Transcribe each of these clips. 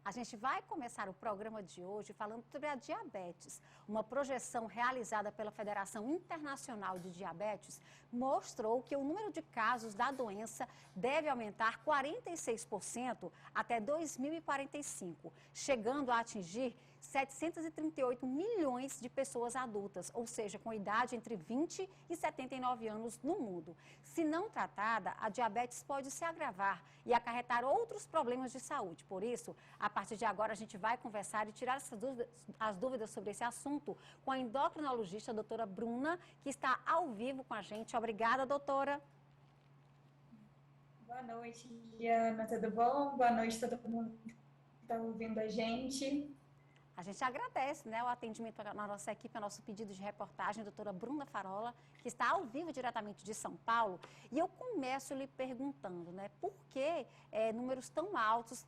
A gente vai começar o programa de hoje falando sobre a diabetes. Uma projeção realizada pela Federação Internacional de Diabetes mostrou que o número de casos da doença deve aumentar 46% até 2045, chegando a atingir 738 milhões de pessoas adultas, ou seja, com idade entre 20 e 79 anos no mundo. Se não tratada, a diabetes pode se agravar e acarretar outros problemas de saúde. Por isso, a partir de agora, a gente vai conversar e tirar as dúvidas sobre esse assunto com a endocrinologista, a doutora Bruna, que está ao vivo com a gente. Obrigada, doutora. Boa noite, Diana, tudo bom? Boa noite a todo mundo que está ouvindo a gente. A gente agradece, né, o atendimento na nossa equipe, ao nosso pedido de reportagem, a doutora Bruna Farola, que está ao vivo diretamente de São Paulo. E eu começo lhe perguntando, né, por que números tão altos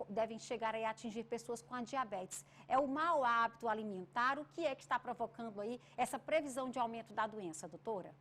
devem chegar a atingir pessoas com a diabetes? É o mau hábito alimentar? O que é que está provocando aí essa previsão de aumento da doença, doutora?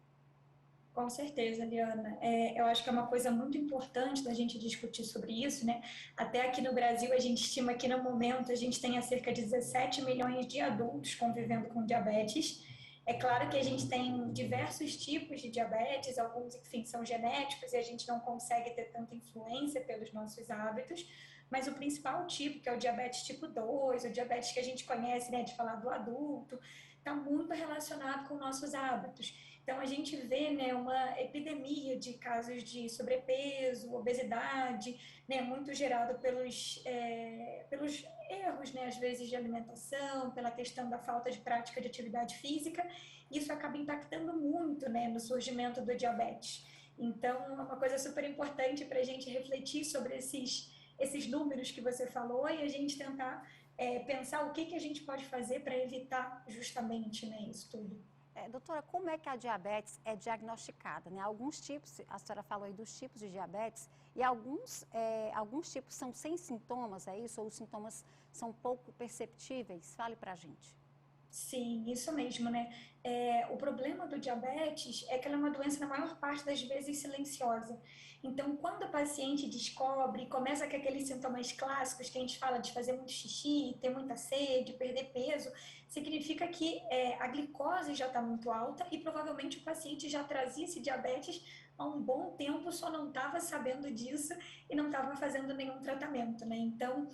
Com certeza, Liana. Eu acho que é uma coisa muito importante da gente discutir sobre isso, né? Até aqui no Brasil, a gente estima que no momento a gente tenha cerca de 17 milhões de adultos convivendo com diabetes. É claro que a gente tem diversos tipos de diabetes, alguns, enfim, são genéticos e a gente não consegue ter tanta influência pelos nossos hábitos, mas o principal tipo, que é o diabetes tipo 2, o diabetes que a gente conhece, né, de falar do adulto, está muito relacionado com nossos hábitos. Então, a gente vê, né, uma epidemia de casos de sobrepeso, obesidade, né, muito gerado pelos erros, né, às vezes, de alimentação, pela questão da falta de prática de atividade física. Isso acaba impactando muito, né, no surgimento do diabetes. Então, é uma coisa super importante para a gente refletir sobre esses números que você falou e a gente tentar pensar o que a gente pode fazer para evitar justamente, né, isso tudo. Doutora, como é que a diabetes é diagnosticada, né? Alguns tipos, a senhora falou aí dos tipos de diabetes, e alguns tipos são sem sintomas, é isso? Ou os sintomas são pouco perceptíveis? Fale pra gente. Sim, isso mesmo, né? O problema do diabetes é que ela é uma doença, na maior parte das vezes, silenciosa. Então, quando a paciente descobre, começa com aqueles sintomas clássicos que a gente fala de fazer muito xixi, ter muita sede, perder peso, significa que a glicose já está muito alta e provavelmente o paciente já trazia esse diabetes há um bom tempo, só não estava sabendo disso e não estava fazendo nenhum tratamento, né? Então,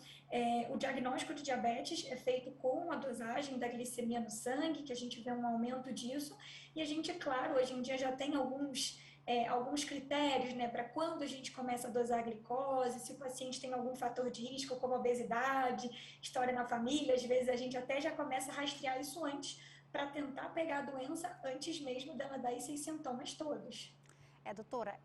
o diagnóstico de diabetes é feito com a dosagem da glicemia no sangue, que a gente vê um aumento disso, e a gente, claro, hoje em dia já tem alguns critérios, né, para quando a gente começa a dosar a glicose, se o paciente tem algum fator de risco, como obesidade, história na família, às vezes a gente até já começa a rastrear isso antes, para tentar pegar a doença antes mesmo dela dar esses sintomas todos. Doutora,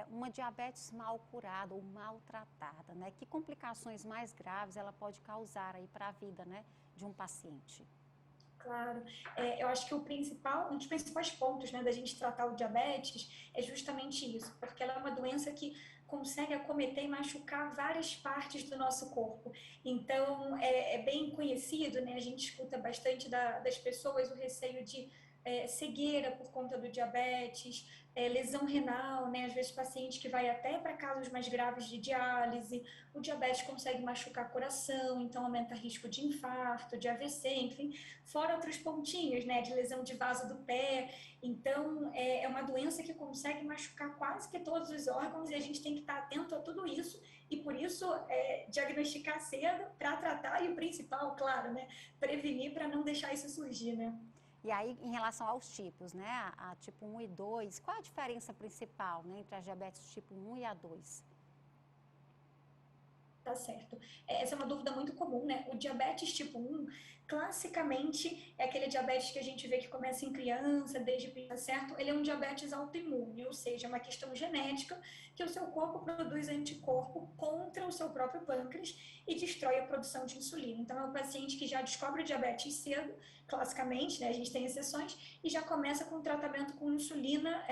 uma diabetes mal curada ou maltratada, né? Que complicações mais graves ela pode causar aí para a vida, né, de um paciente? Claro, eu acho que um dos principais pontos, né, da gente tratar o diabetes é justamente isso, porque ela é uma doença que consegue acometer e machucar várias partes do nosso corpo. Então, é bem conhecido, né, a gente escuta bastante das pessoas o receio de cegueira por conta do diabetes, lesão renal, né, às vezes paciente que vai até para casos mais graves de diálise, o diabetes consegue machucar coração, então aumenta risco de infarto, de AVC, enfim, fora outros pontinhos, né, de lesão de vaso do pé. Então, é uma doença que consegue machucar quase que todos os órgãos e a gente tem que estar atento a tudo isso e, por isso, diagnosticar cedo para tratar e o principal, claro, né, prevenir para não deixar isso surgir, né. E aí, em relação aos tipos, né, a tipo 1 e 2, qual a diferença principal, né, entre a diabetes tipo 1 e a 2? Tá certo. Essa é uma dúvida muito comum, né? O diabetes tipo 1, classicamente, é aquele diabetes que a gente vê que começa em criança, desde pequeno, certo? Ele é um diabetes autoimune, ou seja, é uma questão genética que o seu corpo produz anticorpo contra o seu próprio pâncreas e destrói a produção de insulina. Então, é um paciente que já descobre o diabetes cedo, classicamente, né? A gente tem exceções, e já começa com tratamento com insulina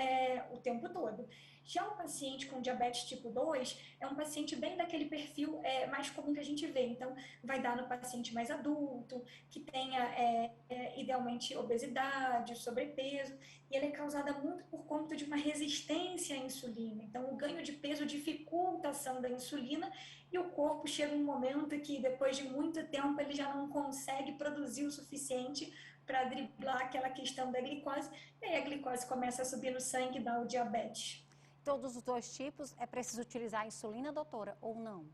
o tempo todo. Já o paciente com diabetes tipo 2 é um paciente bem daquele perfil mais comum que a gente vê. Então, vai dar no paciente mais adulto, que tenha idealmente obesidade, sobrepeso, e ele é causada muito por conta de uma resistência à insulina. Então, o ganho de peso dificulta a ação da insulina e o corpo chega um momento que, depois de muito tempo, ele já não consegue produzir o suficiente para driblar aquela questão da glicose, e aí a glicose começa a subir no sangue e dá o diabetes. Todos os dois tipos é preciso utilizar a insulina, doutora, ou não?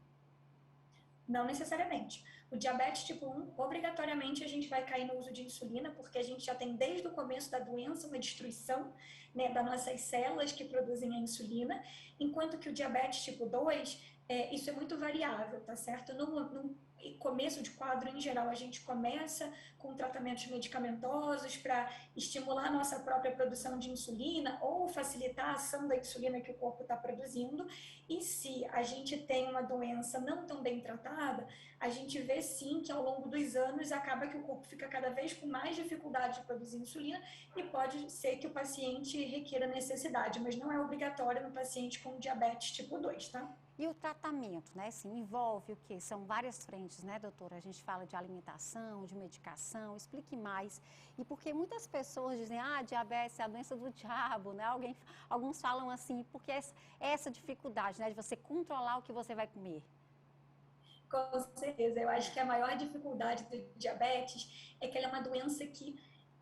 Não necessariamente. O diabetes tipo 1, obrigatoriamente a gente vai cair no uso de insulina, porque a gente já tem desde o começo da doença uma destruição, né, das nossas células que produzem a insulina, enquanto que o diabetes tipo 2, isso é muito variável, tá certo? No começo de quadro, em geral, a gente começa com tratamentos medicamentosos para estimular a nossa própria produção de insulina ou facilitar a ação da insulina que o corpo está produzindo. E se a gente tem uma doença não tão bem tratada, a gente vê sim que ao longo dos anos acaba que o corpo fica cada vez com mais dificuldade de produzir insulina e pode ser que o paciente requeira necessidade, mas não é obrigatório no paciente com diabetes tipo 2, tá? E o tratamento, né, assim, envolve o quê? São várias frentes, né, doutora? A gente fala de alimentação, de medicação, explique mais. E porque muitas pessoas dizem, diabetes é a doença do diabo, né? Alguns falam assim, porque essa dificuldade, né, de você controlar o que você vai comer. Com certeza, eu acho que a maior dificuldade do diabetes é que ela é uma doença que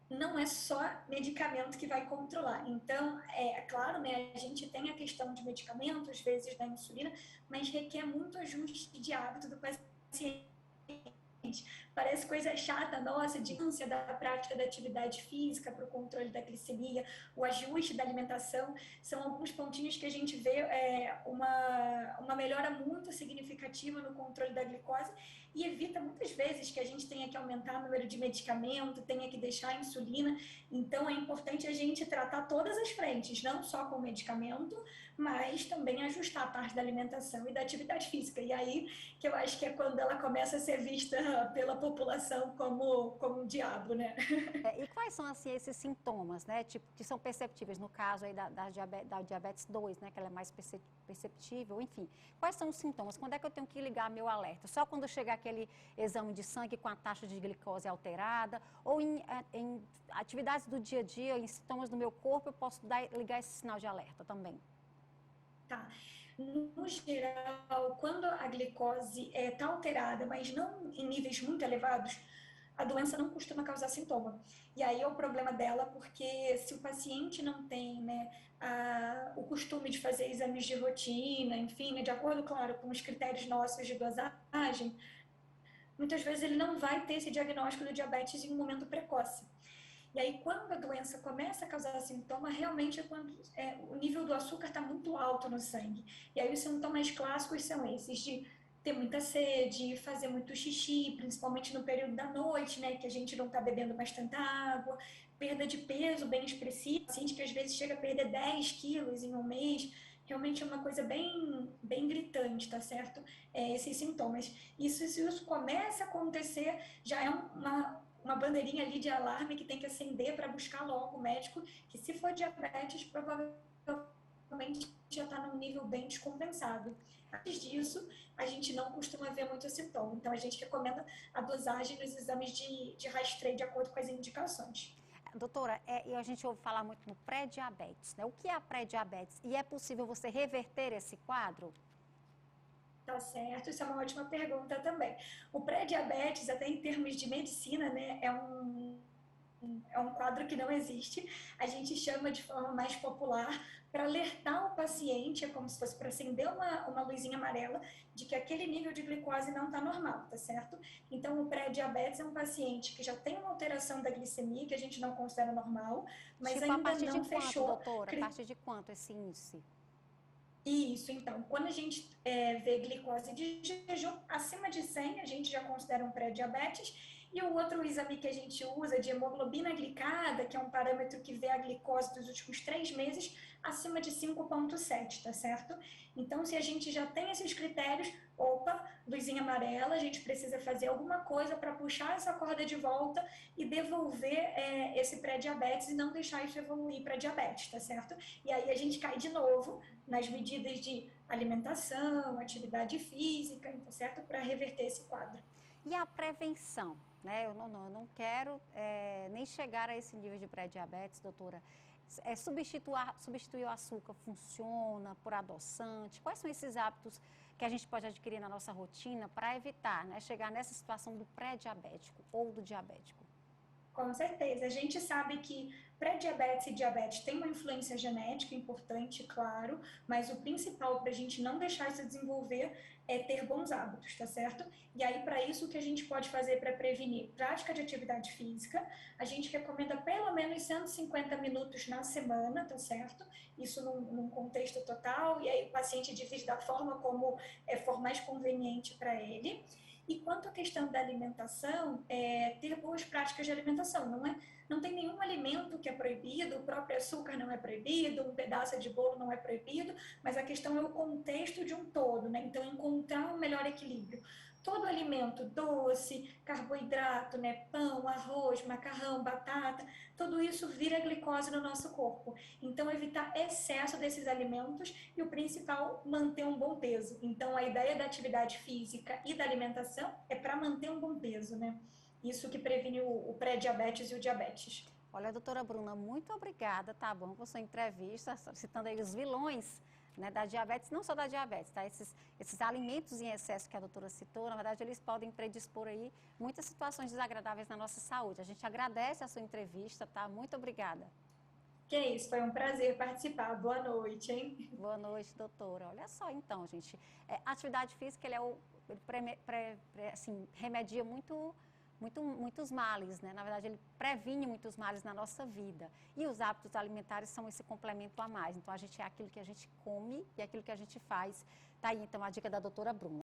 não é só medicamento que vai controlar. Então, é claro, né, a gente tem a questão de medicamento, às vezes da insulina, mas requer muito ajuste de hábito do paciente. Parece coisa chata, nossa, de ânsia da prática da atividade física para o controle da glicemia, o ajuste da alimentação, são alguns pontinhos que a gente vê uma melhora muito significativa no controle da glicose e evita muitas vezes que a gente tenha que aumentar o número de medicamento, tenha que deixar a insulina. Então, é importante a gente tratar todas as frentes, não só com medicamento, mas também ajustar a parte da alimentação e da atividade física. E aí que eu acho que é quando ela começa a ser vista pela população como um diabo, né? E quais são, assim, esses sintomas, né, tipo, que são perceptíveis, no caso aí da diabetes 2, né, que ela é mais perceptível, enfim. Quais são os sintomas? Quando é que eu tenho que ligar meu alerta? Só quando chegar aquele exame de sangue com a taxa de glicose alterada? Ou em atividades do dia a dia, em sintomas do meu corpo, eu posso ligar esse sinal de alerta também? Tá. No geral, quando a glicose está alterada, mas não em níveis muito elevados, a doença não costuma causar sintoma. E aí é o problema dela, porque se o paciente não tem, né, o costume de fazer exames de rotina, enfim, né, de acordo, claro, com os critérios nossos de dosagem, muitas vezes ele não vai ter esse diagnóstico do diabetes em um momento precoce. E aí, quando a doença começa a causar sintoma, realmente é quando o nível do açúcar está muito alto no sangue. E aí, os sintomas clássicos são esses de ter muita sede, fazer muito xixi, principalmente no período da noite, né, que a gente não está bebendo mais tanta água, perda de peso bem expressiva, paciente que às vezes chega a perder 10 quilos em um mês, realmente é uma coisa bem gritante, tá certo? Esses sintomas. Isso, se isso começa a acontecer, já é uma bandeirinha ali de alarme que tem que acender para buscar logo o médico, que se for diabetes, provavelmente já está num nível bem descompensado. Antes disso, a gente não costuma ver muito sintoma, então a gente recomenda a dosagem nos exames de rastreio de acordo com as indicações. Doutora, e a gente ouve falar muito no pré-diabetes, né? O que é a pré-diabetes? E é possível você reverter esse quadro? Tá certo, isso é uma ótima pergunta também. O pré-diabetes, até em termos de medicina, né, é um quadro que não existe. A gente chama de forma mais popular para alertar o paciente, é como se fosse para acender uma luzinha amarela de que aquele nível de glicose não está normal, tá certo? Então, o pré-diabetes é um paciente que já tem uma alteração da glicemia, que a gente não considera normal, mas Tipo, a ainda partir de não quanto, fechou. doutora? A partir de quanto esse índice? Isso, então, quando a gente vê glicose de jejum acima de 100, a gente já considera um pré-diabetes, E o outro exame que a gente usa de hemoglobina glicada, que é um parâmetro que vê a glicose dos últimos 3 meses, acima de 5,7, tá certo? Então, se a gente já tem esses critérios, opa, luzinha amarela, a gente precisa fazer alguma coisa para puxar essa corda de volta e devolver esse pré-diabetes e não deixar isso evoluir para diabetes, tá certo? E aí a gente cai de novo nas medidas de alimentação, atividade física, tá certo? Para reverter esse quadro. E a prevenção, né? Eu não quero nem chegar a esse nível de pré-diabetes, doutora. Substituir o açúcar funciona por adoçante? Quais são esses hábitos que a gente pode adquirir na nossa rotina para evitar, né, chegar nessa situação do pré-diabético ou do diabético? Com certeza. A gente sabe que pré-diabetes e diabetes têm uma influência genética importante, claro, mas o principal para a gente não deixar isso desenvolver é ter bons hábitos, tá certo? E aí, para isso, o que a gente pode fazer para prevenir? Prática de atividade física. A gente recomenda pelo menos 150 minutos na semana, tá certo? Isso num contexto total, e aí o paciente divide da forma como for mais conveniente para ele. E quanto à questão da alimentação, ter boas práticas de alimentação, não tem nenhum alimento que é proibido, o próprio açúcar não é proibido, um pedaço de bolo não é proibido, mas a questão é o contexto de um todo, né? Então, encontrar um melhor equilíbrio. Todo alimento doce, carboidrato, né, pão, arroz, macarrão, batata, tudo isso vira glicose no nosso corpo. Então, evitar excesso desses alimentos e o principal, manter um bom peso. Então, a ideia da atividade física e da alimentação é para manter um bom peso, né? Isso que previne o pré-diabetes e o diabetes. Olha, doutora Bruna, muito obrigada, tá bom, por sua entrevista, citando aí os vilões, né, da diabetes, não só da diabetes, tá? Esses alimentos em excesso que a doutora citou, na verdade, eles podem predispor aí muitas situações desagradáveis na nossa saúde. A gente agradece a sua entrevista, tá? Muito obrigada. Que é isso, foi um prazer participar. Boa noite, hein? Boa noite, doutora. Olha só, então, gente, atividade física, assim, remedia muitos males, né? Na verdade, ele previne muitos males na nossa vida. E os hábitos alimentares são esse complemento a mais. Então, a gente é aquilo que a gente come e aquilo que a gente faz. Tá aí, então, a dica da doutora Bruna.